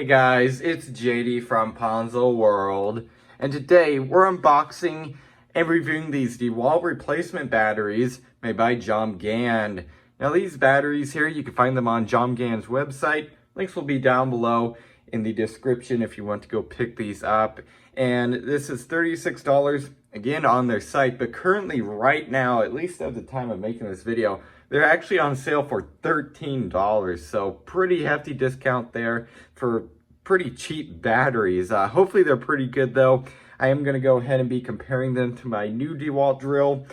Hey guys, it's JD from Ponzo World, and today we're unboxing and reviewing these DeWalt replacement batteries made by JomGand. Now these batteries here, you can find them on JomGand's website. Links will be down below in the description if you want to go pick these up. And this is $36 again on their site, but currently right now, at least at the time of making this video, they're actually on sale for $13, so pretty hefty discount there for pretty cheap batteries. Hopefully they're pretty good though. I am going to go ahead and be comparing them to my new DeWalt drill,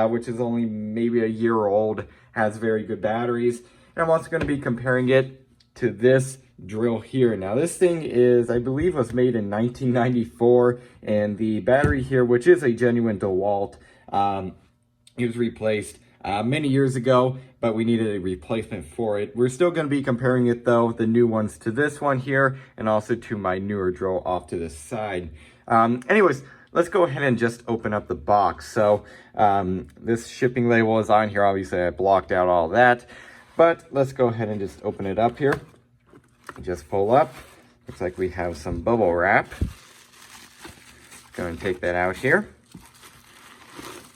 which is only maybe a year old, has very good batteries. And I'm also going to be comparing it to this drill here. Now this thing is, I believe, was made in 1994, and the battery here, which is a genuine DeWalt, it was replaced many years ago, but we needed a replacement for it. We're still going to be comparing it though, the new ones, to this one here, and also to my newer drill off to the side. Anyways, let's go ahead and just open up the box. So this shipping label is on here. Obviously I blocked out all that, but let's go ahead and just open it up here. Just pull up. Looks like we have some bubble wrap. Go and take that out here.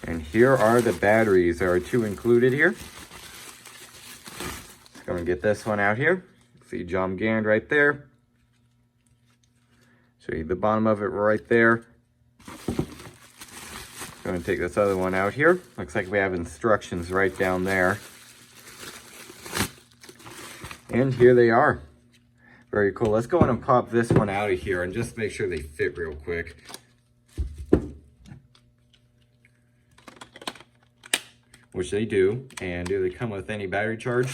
And here are the batteries. There are two included here. Let's go and get this one out here. See JomGand right there. Show you the bottom of it right there. Go and take this other one out here. Looks like we have instructions right down there. And here they are. Very cool. Let's go ahead and pop this one out of here and just make sure they fit real quick. Which they do. And do they come with any battery charge?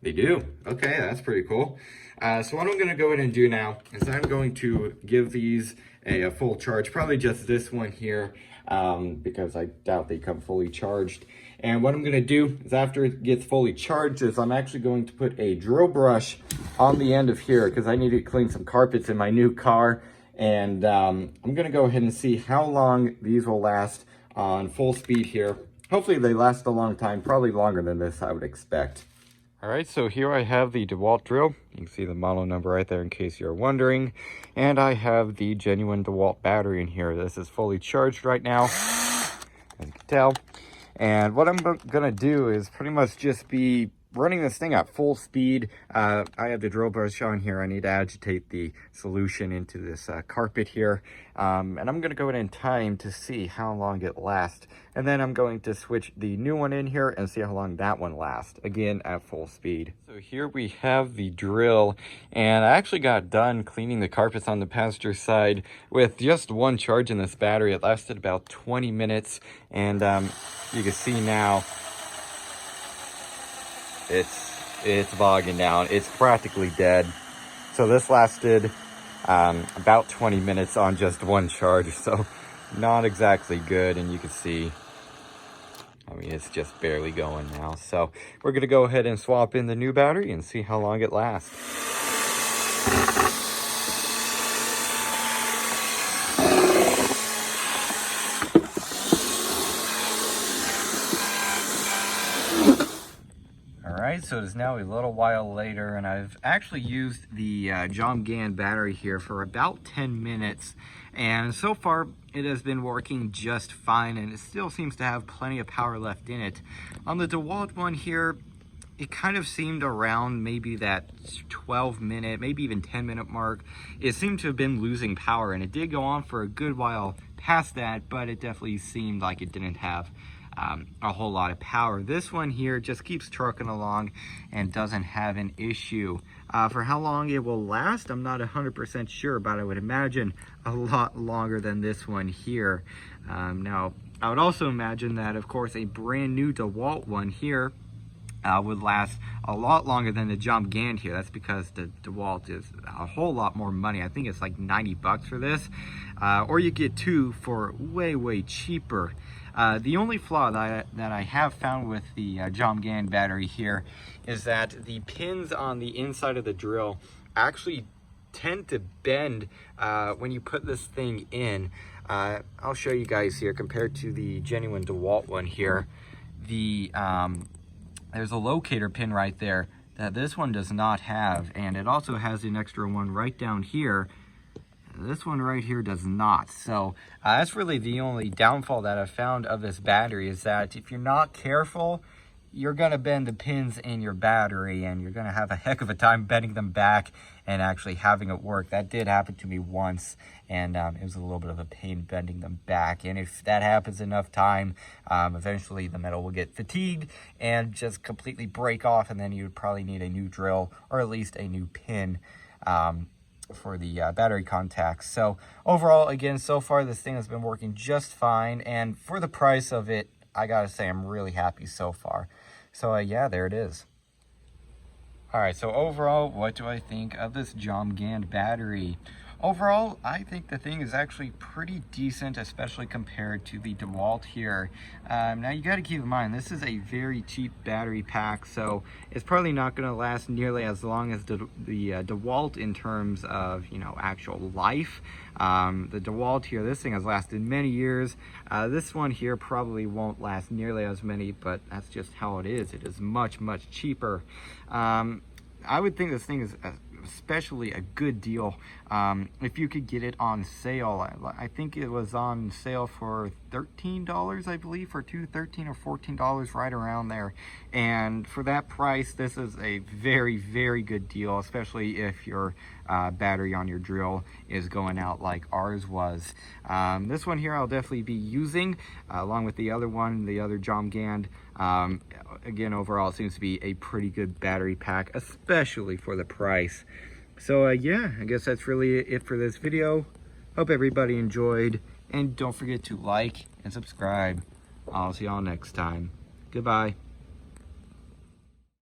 They do. Okay, that's pretty cool. So what I'm going to go ahead and do now is I'm going to give these a full charge. Probably just this one here, because I doubt they come fully charged. And what I'm going to do is after it gets fully charged is I'm actually going to put a drill brush on the end of here because I need to clean some carpets in my new car. And I'm going to go ahead and see how long these will last on full speed here. Hopefully they last a long time, probably longer than this I would expect. All right, so here I have the DeWalt drill. You can see the model number right there in case you're wondering. And I have the genuine DeWalt battery in here. This is fully charged right now, as you can tell. And what I'm gonna do is pretty much just be running this thing at full speed. I have the drill brush on here. I need to agitate the solution into this carpet here. And I'm going to go in and time to see how long it lasts. And then I'm going to switch the new one in here and see how long that one lasts. Again, at full speed. So here we have the drill. And I actually got done cleaning the carpets on the passenger side with just one charge in this battery. It lasted about 20 minutes. And you can see now, it's bogging down. It's practically dead. So this lasted about 20 minutes on just one charge, so not exactly good. And you can see, I mean, it's just barely going now. So we're gonna go ahead and swap in the new battery and see how long it lasts. Alright, so it's now a little while later, and I've actually used the JomGand battery here for about 10 minutes, and so far it has been working just fine, and it still seems to have plenty of power left in it. On the DeWalt one here, it kind of seemed around maybe that 12-minute, maybe even 10-minute mark. It seemed to have been losing power, and it did go on for a good while past that, but it definitely seemed like it didn't have a whole lot of power. This one here just keeps trucking along and doesn't have an issue. For how long it will last, I'm not 100% sure, but I would imagine a lot longer than this one here. Now, I would also imagine that, of course, a brand new DeWalt one here would last a lot longer than the JomGand here. That's because the DeWalt is a whole lot more money. I think it's like 90 bucks for this. Or you get two for way cheaper. The only flaw that I have found with the JomGand battery here is that the pins on the inside of the drill actually tend to bend when you put this thing in. I'll show you guys here compared to the genuine DeWalt one here. There's a locator pin right there that this one does not have, and it also has an extra one right down here. This one right here does not. So that's really the only downfall that I've found of this battery, is that if you're not careful, you're going to bend the pins in your battery, and you're going to have a heck of a time bending them back and actually having it work. That did happen to me once, and it was a little bit of a pain bending them back. And if that happens enough time, eventually the metal will get fatigued and just completely break off, and then you would probably need a new drill or at least a new pin for the battery contacts. So overall, again, so far this thing has been working just fine, and for the price of it, I gotta say I'm really happy so far. So yeah, there it is. All right, so overall, what do I think of this JomGand battery? Overall, I think the thing is actually pretty decent, especially compared to the DeWalt here. Now you got to keep in mind, this is a very cheap battery pack, so it's probably not going to last nearly as long as the DeWalt in terms of, you know, actual life. The DeWalt here, this thing has lasted many years. This one here probably won't last nearly as many, but that's just how it is. It is much, much cheaper. I would think this thing is especially a good deal if you could get it on sale. I think it was on sale for $13, I believe, for $13 or $14, right around there. And for that price, this is a very, very good deal, especially if your battery on your drill is going out like ours was. This one here I'll definitely be using along with the other one, the other JomGand. Again, overall, it seems to be a pretty good battery pack, especially for the price. So yeah, I guess that's really it for this video. Hope everybody enjoyed, and don't forget to like and subscribe. I'll see y'all next time. Goodbye.